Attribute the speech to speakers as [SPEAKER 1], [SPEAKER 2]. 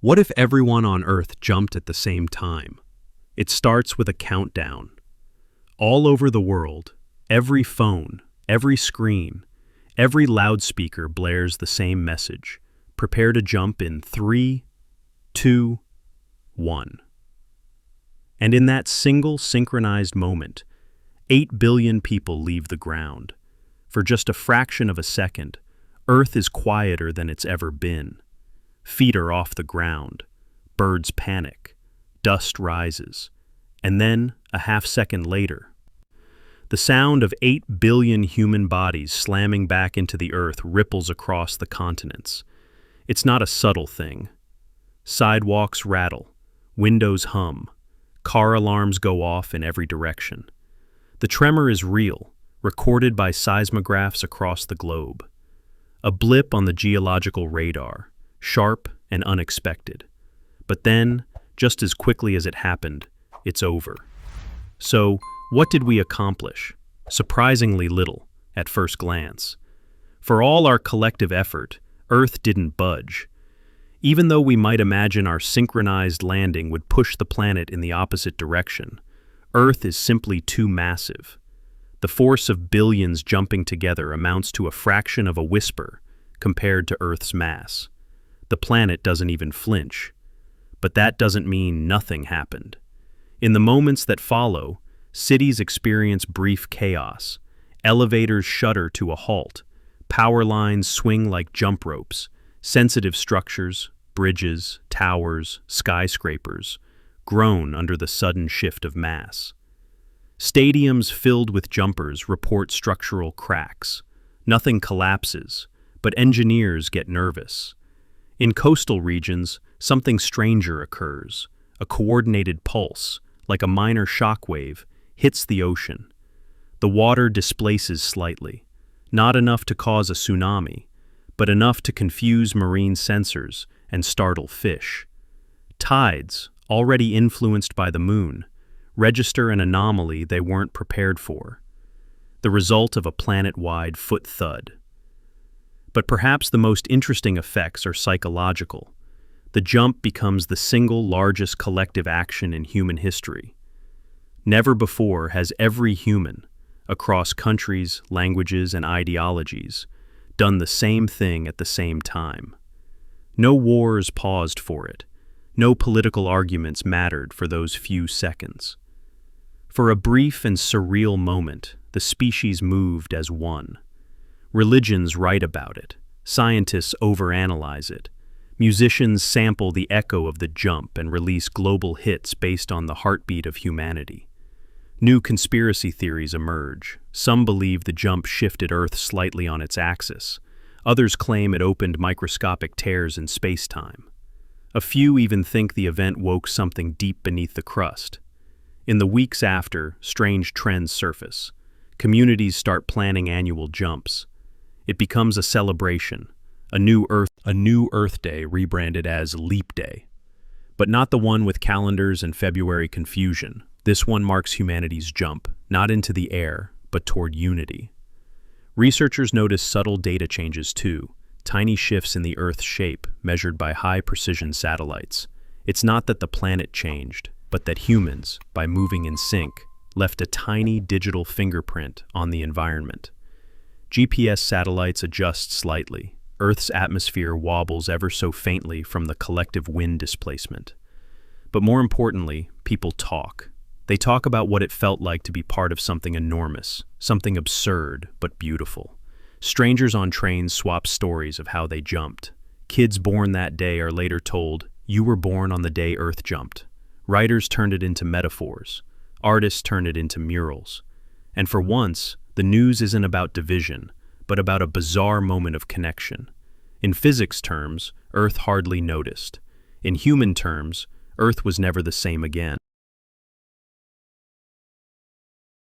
[SPEAKER 1] What if everyone on Earth jumped at the same time? It starts with a countdown. All over the world, every phone, every screen, every loudspeaker blares the same message. Prepare to jump in 3, 2, 1. And in that single synchronized moment, 8 billion people leave the ground. For just a fraction of a second, Earth is quieter than it's ever been. Feet are off the ground. Birds panic. Dust rises. And then, a half-second later, the sound of 8 billion human bodies slamming back into the Earth ripples across the continents. It's not a subtle thing. Sidewalks rattle. Windows hum. Car alarms go off in every direction. The tremor is real, recorded by seismographs across the globe. A blip on the geological radar, sharp and unexpected. But then, just as quickly as it happened, it's over. So, what did we accomplish? Surprisingly little, at first glance. For all our collective effort, Earth didn't budge. Even though we might imagine our synchronized landing would push the planet in the opposite direction, Earth is simply too massive. The force of billions jumping together amounts to a fraction of a whisper compared to Earth's mass. The planet doesn't even flinch. But that doesn't mean nothing happened. In the moments that follow, cities experience brief chaos. Elevators shudder to a halt. Power lines swing like jump ropes. Sensitive structures, bridges, towers, skyscrapers, groan under the sudden shift of mass. Stadiums filled with jumpers report structural cracks. Nothing collapses, but engineers get nervous. In coastal regions, something stranger occurs. A coordinated pulse, like a minor shockwave, hits the ocean. The water displaces slightly, not enough to cause a tsunami, but enough to confuse marine sensors and startle fish. Tides, already influenced by the moon, register an anomaly they weren't prepared for, the result of a planet-wide foot thud. But perhaps the most interesting effects are psychological. The jump becomes the single largest collective action in human history. Never before has every human, across countries, languages, and ideologies, done the same thing at the same time. No wars paused for it. No political arguments mattered for those few seconds. For a brief and surreal moment, the species moved as one. Religions write about it. Scientists overanalyze it. Musicians sample the echo of the jump and release global hits based on the heartbeat of humanity. New conspiracy theories emerge. Some believe the jump shifted Earth slightly on its axis. Others claim it opened microscopic tears in space-time. A few even think the event woke something deep beneath the crust. In the weeks after, strange trends surface. Communities start planning annual jumps. It becomes a celebration, a new Earth Day rebranded as Leap Day. But not the one with calendars and February confusion. This one marks humanity's jump, not into the air, but toward unity. Researchers notice subtle data changes too, tiny shifts in the Earth's shape measured by high-precision satellites. It's not that the planet changed, but that humans, by moving in sync, left a tiny digital fingerprint on the environment. GPS satellites adjust slightly. Earth's atmosphere wobbles ever so faintly from the collective wind displacement. But more importantly, people talk. They talk about what it felt like to be part of something enormous, something absurd but beautiful. Strangers on trains swap stories of how they jumped. Kids born that day are later told, "You were born on the day Earth jumped." Writers turned it into metaphors. Artists turned it into murals. And for once, the news isn't about division, but about a bizarre moment of connection. In physics terms, Earth hardly noticed. In human terms, Earth was never the same again.